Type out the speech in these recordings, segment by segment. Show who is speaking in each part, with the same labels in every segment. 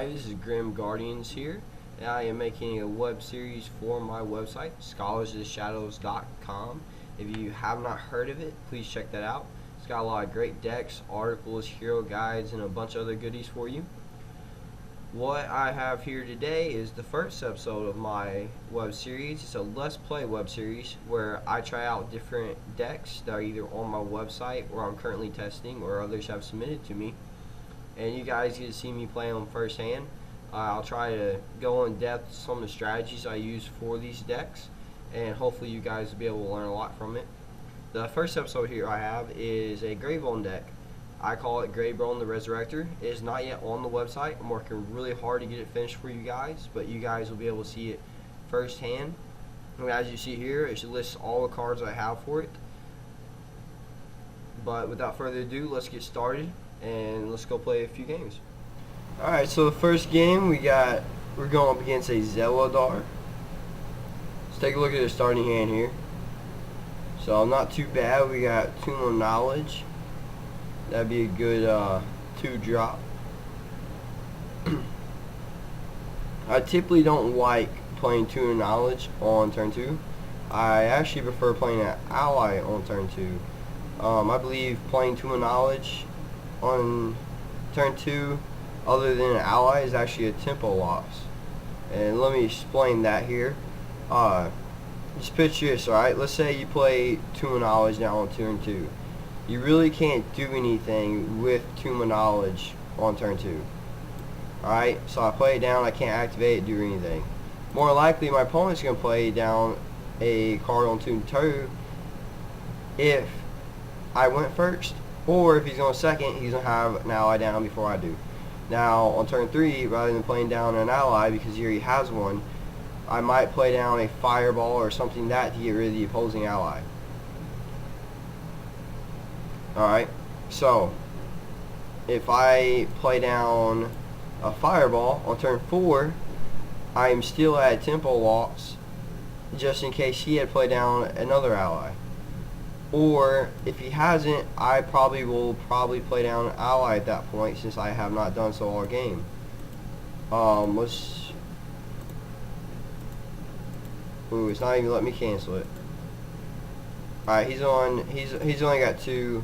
Speaker 1: Hi, this is Grim Guardians here, and I am making a web series for my website, scholarsoftheshadows.com. If you have not heard of it, please check that out. It's got a lot of great decks, articles, hero guides, and a bunch of other goodies for you. What I have here today is the first episode of my web series. It's a Let's Play web series where I try out different decks that are either on my website or I'm currently testing or others have submitted to me. And you guys get to see me play them firsthand. I'll try to go in depth some of the strategies I use for these decks, and hopefully you guys will be able to learn a lot from it. The first episode here I have is a Gravebone deck. I call it Gravebone the Resurrector. It is not yet on the website. I'm working really hard to get it finished for you guys, but you guys will be able to see it firsthand. And as you see here, it lists all the cards I have for it. But without further ado, let's get started and let's go play a few games. Alright, so the first game we're going up against a Zeladar. Let's take a look at the starting hand here. So not too bad. We got Tomb of Knowledge. That'd be a good 2-drop. I typically don't like playing Tomb of Knowledge on turn 2. I actually prefer playing an ally on turn 2. I believe playing Tomb of Knowledge on turn 2 other than an ally is actually a tempo loss. And let me explain that here. Just picture this, alright? Let's say you play Tomb of Knowledge now on turn 2. You really can't do anything with Tomb of Knowledge on turn 2. Alright, so I play it down, I can't activate it, do anything. More likely my opponent's going to play down a card on turn 2 if I went first. Or if he's going second, he's going to have an ally down before I do. Now, on turn 3, rather than playing down an ally because he already has one, I might play down a fireball or something to get rid of the opposing ally. Alright, so if I play down a fireball on turn 4, I am still at a tempo loss just in case he had played down another ally. Or if he hasn't, I will play down an ally at that point since I have not done so all game. It's not even letting me cancel it. Alright, he's only got 2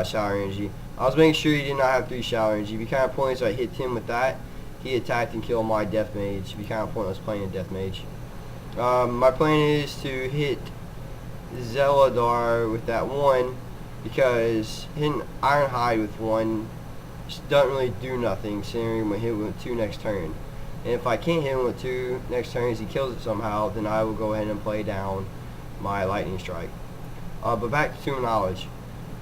Speaker 1: shower energy. I was making sure he did not have 3 shower energy. It'd be kind of pointless if I hit him with that. He attacked and killed my death mage. It'd be kind of pointless playing a death mage. My plan is to hit Zeladar with that 1 because hitting Ironhide with 1 doesn't really do nothing considering I'm going to hit him with 2 next turn. And if I can't hit him with 2 next turns, he kills it somehow, then I will go ahead and play down my Lightning Strike. But back to Tomb of Knowledge.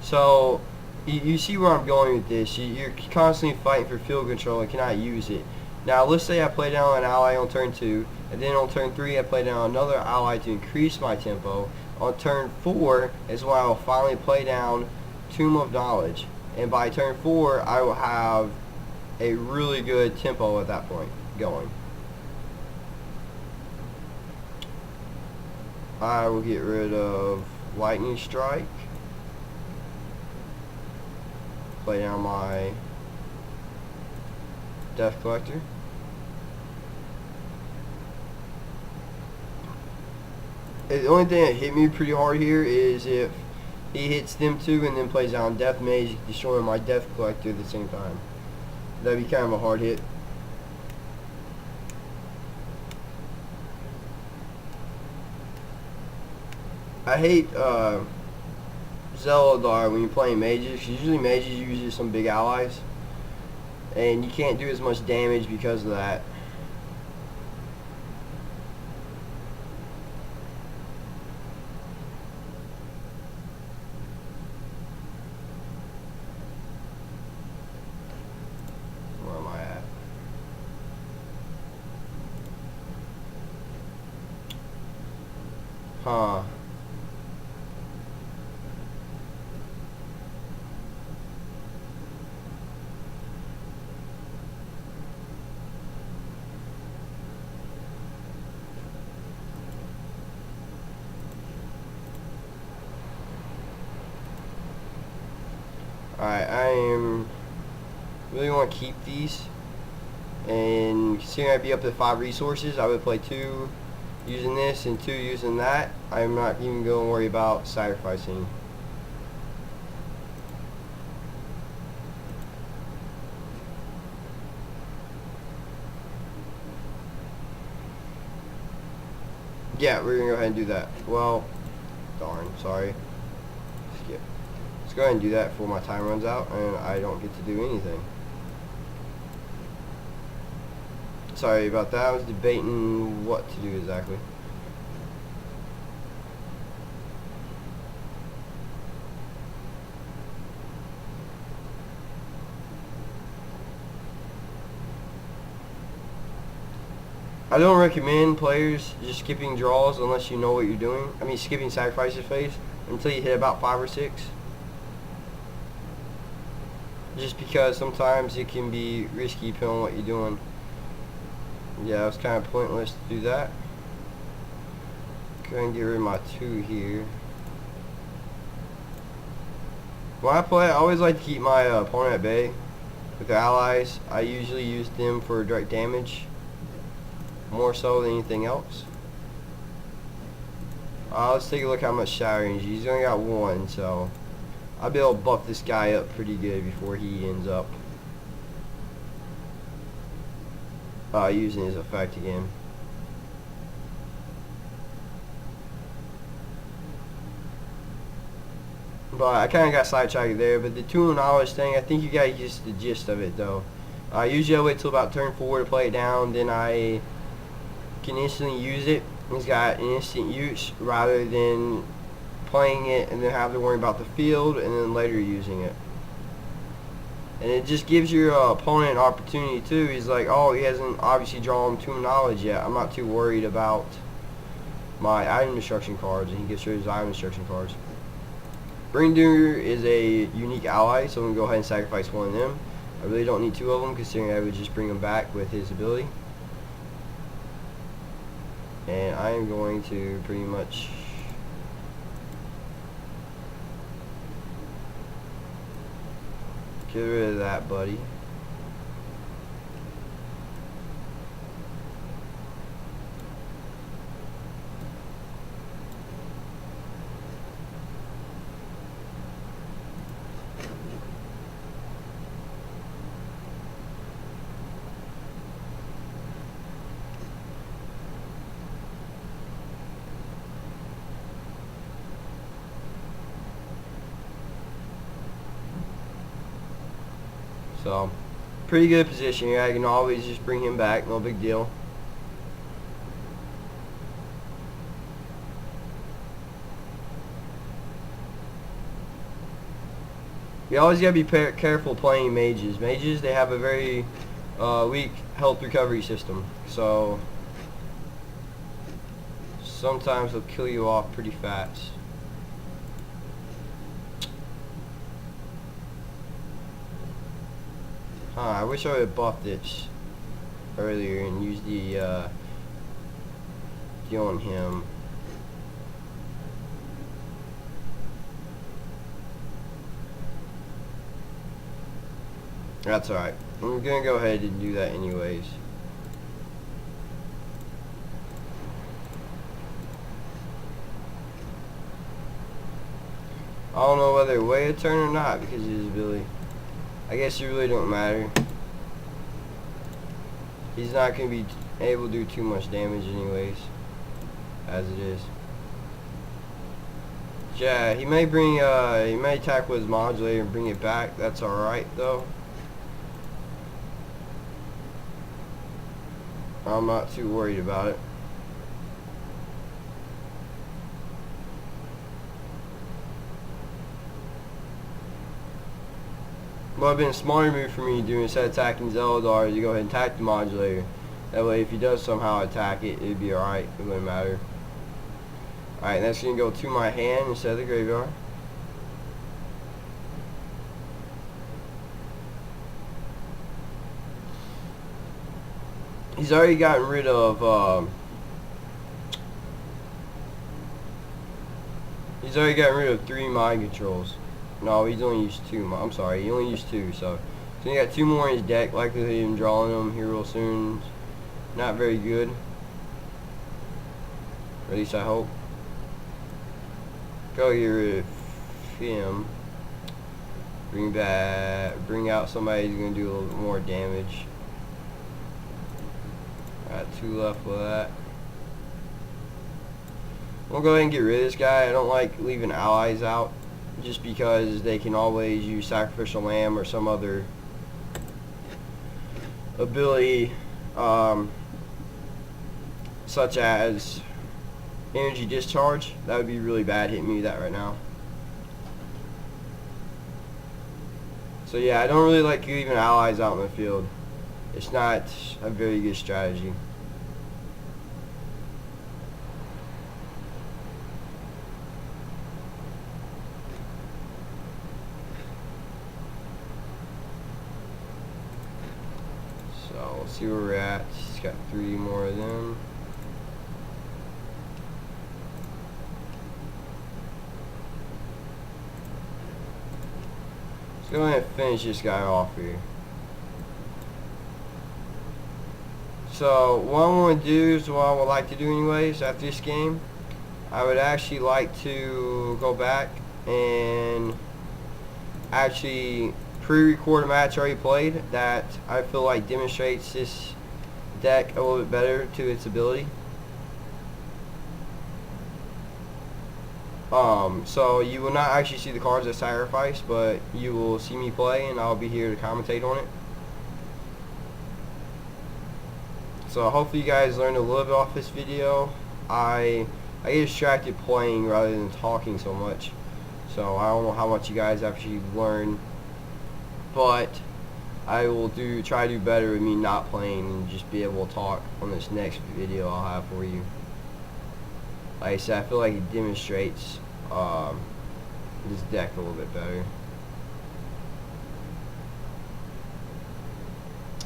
Speaker 1: So you see where I'm going with this. You're constantly fighting for field control and cannot use it. Now let's say I play down an ally on turn 2, and then on turn 3 I play down another ally to increase my tempo. On turn 4 is when I will finally play down Tomb of Knowledge. And by turn 4 I will have a really good tempo at that point going. I will get rid of Lightning Strike. Play down my Death Collector. The only thing that hit me pretty hard here is if he hits them 2 and then plays down Death Mage, destroying my Death Collector at the same time. That'd be kind of a hard hit. I hate Zeladar when you're playing mages. Usually mages use some big allies, and you can't do as much damage because of that. Where am I at? Huh. Alright, I really want to keep these And considering I'd be up to 5 resources, I would play 2 using this and 2 using that. I'm not even going to worry about sacrificing. Yeah, we're going to go ahead and do that. Well, darn, sorry. Skip. Let's go ahead and do that before my time runs out and I don't get to do anything. Sorry about that. I was debating what to do exactly. I don't recommend players just skipping draws unless you know what you're doing. I mean, skipping sacrifices phase until you hit about 5 or 6. Just because sometimes it can be risky depending on what you're doing. Yeah, it was kind of pointless to do that. Go ahead and get rid of my 2 here. When I play, I always like to keep my opponent at bay. With the allies, I usually use them for direct damage, more so than anything else. Let's take a look how much shatter energy. He's only got 1, so I'll be able to buff this guy up pretty good before he ends up using his effect again. But I kind of got sidetracked there. But the 2 knowledge thing, I think you guys get the gist of it though. Usually I wait till about turn 4 to play it down, then I can instantly use it. It's got an instant use rather than playing it and then have to worry about the field and then later using it. And it just gives your opponent an opportunity too. He's like, oh, he hasn't obviously drawn 2 knowledge yet. I'm not too worried about my item destruction cards, and he gets rid of his item destruction cards. Ringdoer is a unique ally, so I'm going to go ahead and sacrifice 1 of them. I really don't need 2 of them, considering I would just bring him back with his ability. And I am going to pretty much get rid of that, buddy. So, pretty good position here. I can always just bring him back, no big deal. You always gotta be careful playing mages. Mages, they have a very weak health recovery system, so sometimes they'll kill you off pretty fast. I wish I would have buffed this earlier and used the deal on him. That's alright. I'm gonna go ahead and do that anyways. I don't know whether to wait a turn or not because of his ability. I guess it really don't matter. He's not going to be able to do too much damage anyways, as it is. Yeah, he may bring, he may attack with his modulator and bring it back. That's alright though. I'm not too worried about it. What would have been a smarter move for me to do instead of attacking Zeldar is to go ahead and attack the modulator. That way if he does somehow attack it, it'd be alright. It wouldn't matter. Alright, that's going to go to my hand instead of the graveyard. He's already gotten rid of, he's already gotten rid of 3 mind controls. No, he's only used 2. I'm sorry, he only used 2, so So you got 2 more in his deck. Likelihood of him drawing them here real soon. Not very good. Or at least I hope. Go get rid of him. Bring out somebody who's gonna do a little bit more damage. Got 2 left with that. We'll go ahead and get rid of this guy. I don't like leaving allies out just because they can always use Sacrificial Lamb or some other ability, such as Energy Discharge. That would be really bad hitting me with that right now. So yeah, I don't really like leaving allies out in the field. It's not a very good strategy. So let's see where we're at. He's got 3 more of them. Let's go ahead and finish this guy off here. So what I'm going to do is what I would like to do anyways after this game. I would actually like to go back and actually pre-record a match already played that I feel like demonstrates this deck a little bit better to its ability. So you will not actually see the cards I sacrifice, but you will see me play and I'll be here to commentate on it. So hopefully you guys learned a little bit off this video. I get distracted playing rather than talking so much. So I don't know how much you guys actually learn, but I will try to do better with me not playing and just be able to talk on this next video I'll have for you. Like I said, I feel like it demonstrates this deck a little bit better.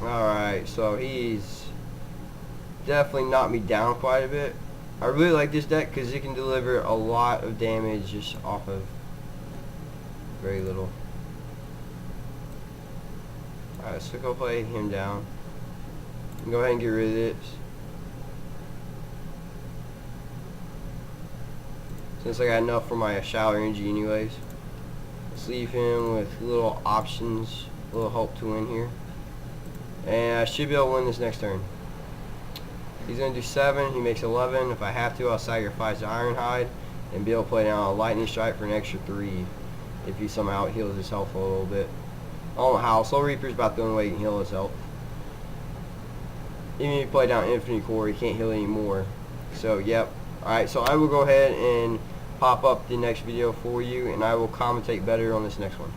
Speaker 1: Alright, so he's definitely knocked me down quite a bit. I really like this deck because it can deliver a lot of damage just off of very little. Alright, so go play him down. Go ahead and get rid of this. Since I got enough for my shower energy anyways. Let's leave him with little options, a little hope to win here. And I should be able to win this next turn. He's going to do 7, he makes 11. If I have to, I'll sacrifice the Ironhide and be able to play down a Lightning Strike for an extra 3 if he somehow heals his health a little bit. I don't know how. Soul Reaper's about the only way he can heal his health. Even if you play down Infinity Core, he can't heal anymore. So, yep. Alright, so I will go ahead and pop up the next video for you, and I will commentate better on this next one.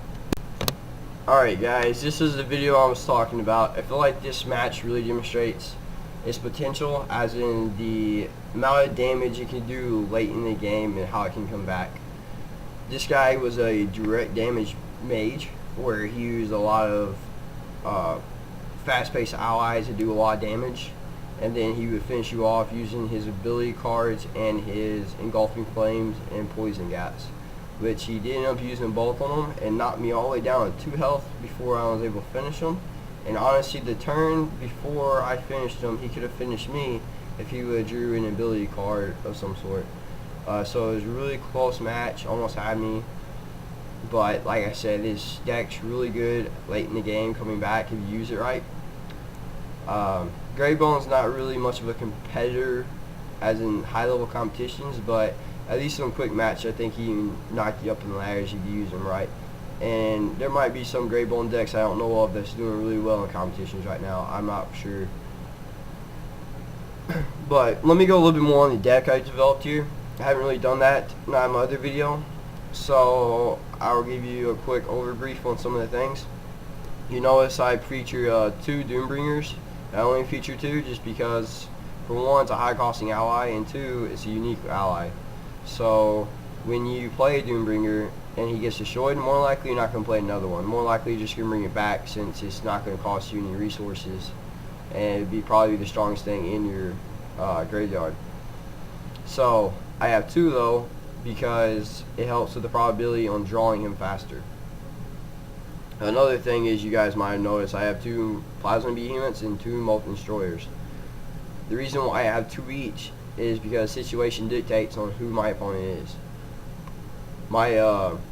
Speaker 1: Alright guys, this is the video I was talking about. I feel like this match really demonstrates its potential, as in the amount of damage it can do late in the game and how it can come back. This guy was a direct damage mage, where he used a lot of fast-paced allies to do a lot of damage, and then he would finish you off using his ability cards and his Engulfing Flames and Poison Gas, which he did end up using both on them and knocked me all the way down to 2 health before I was able to finish him. And honestly, the turn before I finished him, he could have finished me if he would have drew an ability card of some sort. So it was a really close match, almost had me. But like I said, this deck's really good late in the game coming back if you use it right. Gravebone's not really much of a competitor as in high level competitions, but at least in a quick match I think he can knock you up in the ladders if you use him right. And there might be some Gravebone decks I don't know of that's doing really well in competitions right now. I'm not sure. But let me go a little bit more on the deck I developed here. I haven't really done that in my other video, so I'll give you a quick overbrief on some of the things. You notice I feature 2 Doombringers. I only feature 2 just because, for one, it's a high costing ally, and 2, it's a unique ally. So when you play a Doombringer and he gets destroyed, more likely you're not going to play another one. More likely you're just going to bring it back, since it's not going to cost you any resources, and it'd be probably the strongest thing in your graveyard. So I have 2 though, because it helps with the probability on drawing him faster. Another thing is, you guys might have noticed I have 2 Plasma Behemoths and 2 Molten Destroyers. The reason why I have 2 each is because situation dictates on who my opponent is.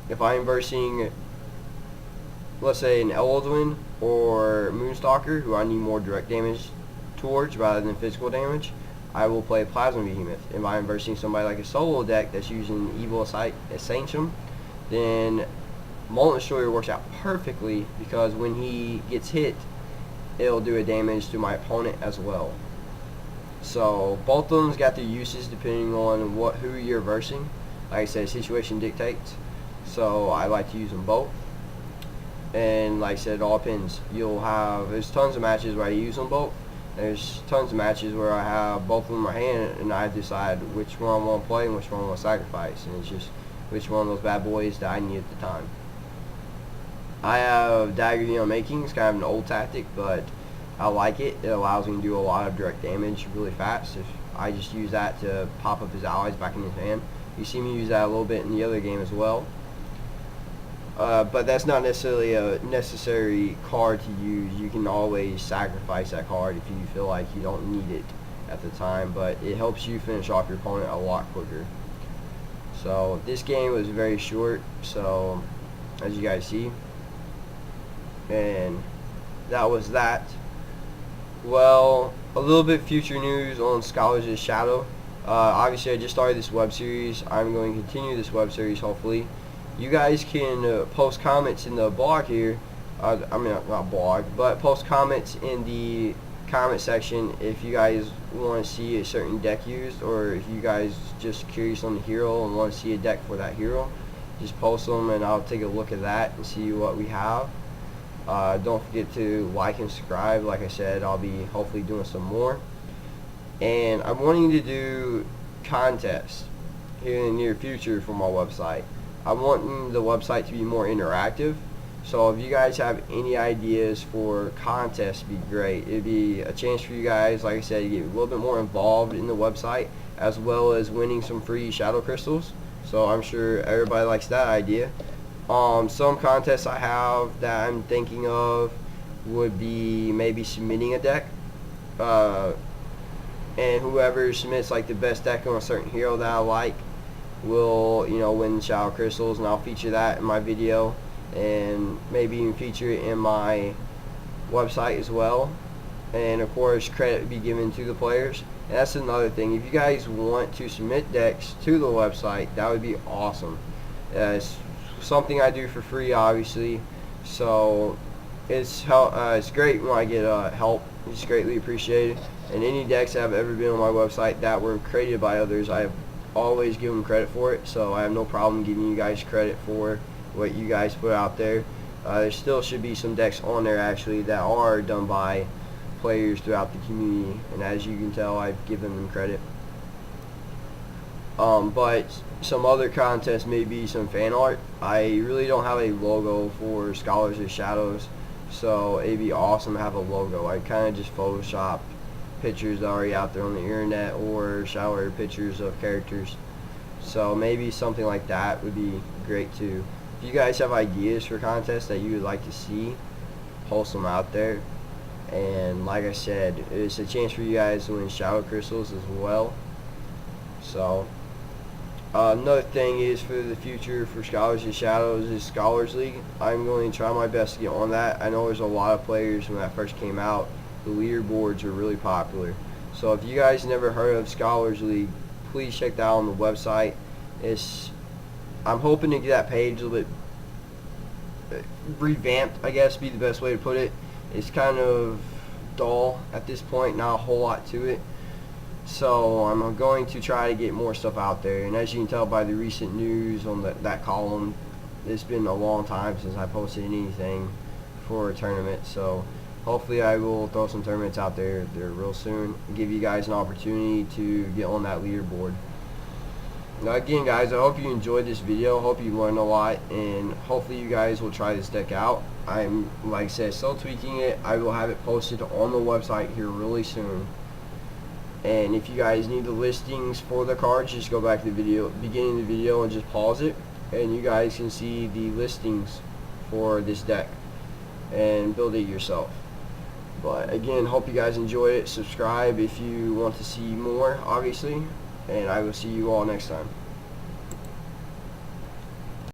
Speaker 1: If I'm versing, let's say, an Eldwin or Moonstalker, who I need more direct damage towards rather than physical damage, I will play Plasma Behemoth. If I'm versing somebody like a solo deck that's using Evil Ascension, then Molten Destroyer works out perfectly, because when he gets hit, it'll do a damage to my opponent as well. So both of them's got their uses depending on who you're versing. Like I said, situation dictates. So I like to use them both. And like I said, it all depends. There's tons of matches where I use them both. There's tons of matches where I have both of them in my hand, and I decide which one I want to play and which one I want to sacrifice. And it's just which one of those bad boys that I need at the time. I have Dagger Neon Making. It's kind of an old tactic, but I like it. It allows me to do a lot of direct damage really fast. If I just use that to pop up his allies back in his hand. You see me use that a little bit in the other game as well. But that's not necessarily a necessary card to use. You can always sacrifice that card if you feel like you don't need it at the time, but it helps you finish off your opponent a lot quicker. So this game was very short, so as you guys see, and that was that. Well, a little bit future news on Scholars of the Shadow. Obviously I just started this web series. I'm going to continue this web series hopefully. You guys can post comments in the blog here. I mean, not blog, but post comments in the comment section if you guys want to see a certain deck used, or if you guys just curious on the hero and want to see a deck for that hero. Just post them and I'll take a look at that and see what we have. Don't forget to like and subscribe. Like I said, I'll be hopefully doing some more. And I'm wanting to do contests here in the near future for my website. I want the website to be more interactive. So if you guys have any ideas for contests, it'd be great. It'd be a chance for you guys, like I said, to get a little bit more involved in the website, as well as winning some free shadow crystals. So I'm sure everybody likes that idea. Some contests I have that I'm thinking of would be maybe submitting a deck. And whoever submits like the best deck on a certain hero that I like will, win shadow crystals, and I'll feature that in my video, and maybe even feature it in my website as well. And of course, credit would be given to the players. And that's another thing. If you guys want to submit decks to the website, that would be awesome. It's something I do for free, obviously. So it's great when I get help. It's greatly appreciated. And any decks that have ever been on my website that were created by others, I have always given them credit for it. So I have no problem giving you guys credit for what you guys put out there. There still should be some decks on there actually that are done by players throughout the community, and as you can tell, I've given them credit. But some other contests may be some fan art. I really don't have a logo for Scholars of Shadows, so it'd be awesome to have a logo. I kind of just photoshopped pictures already out there on the internet, or shower pictures of characters. So maybe something like that would be great too. If you guys have ideas for contests that you would like to see, post them out there. And like I said, it's a chance for you guys to win shadow crystals as well. So another thing is for the future for Scholars of Shadows is Scholars League. I'm going to try my best to get on that. I know there's a lot of players when that first came out. The leaderboards are really popular. So if you guys never heard of Scholars League, please check that out on the website. I'm hoping to get that page a little bit revamped, I guess be the best way to put it. It's kind of dull at this point, not a whole lot to it. So I'm going to try to get more stuff out there. And as you can tell by the recent news on that column, it's been a long time since I posted anything for a tournament. So hopefully I will throw some tournaments out there real soon and give you guys an opportunity to get on that leaderboard. Now again guys, I hope you enjoyed this video. Hope you learned a lot, and hopefully you guys will try this deck out. I'm, like I said, still tweaking it. I will have it posted on the website here really soon. And if you guys need the listings for the cards, just go back to the beginning of the video and just pause it, and you guys can see the listings for this deck. and build it yourself. But again, hope you guys enjoy it. Subscribe if you want to see more, obviously, and I will see you all next time.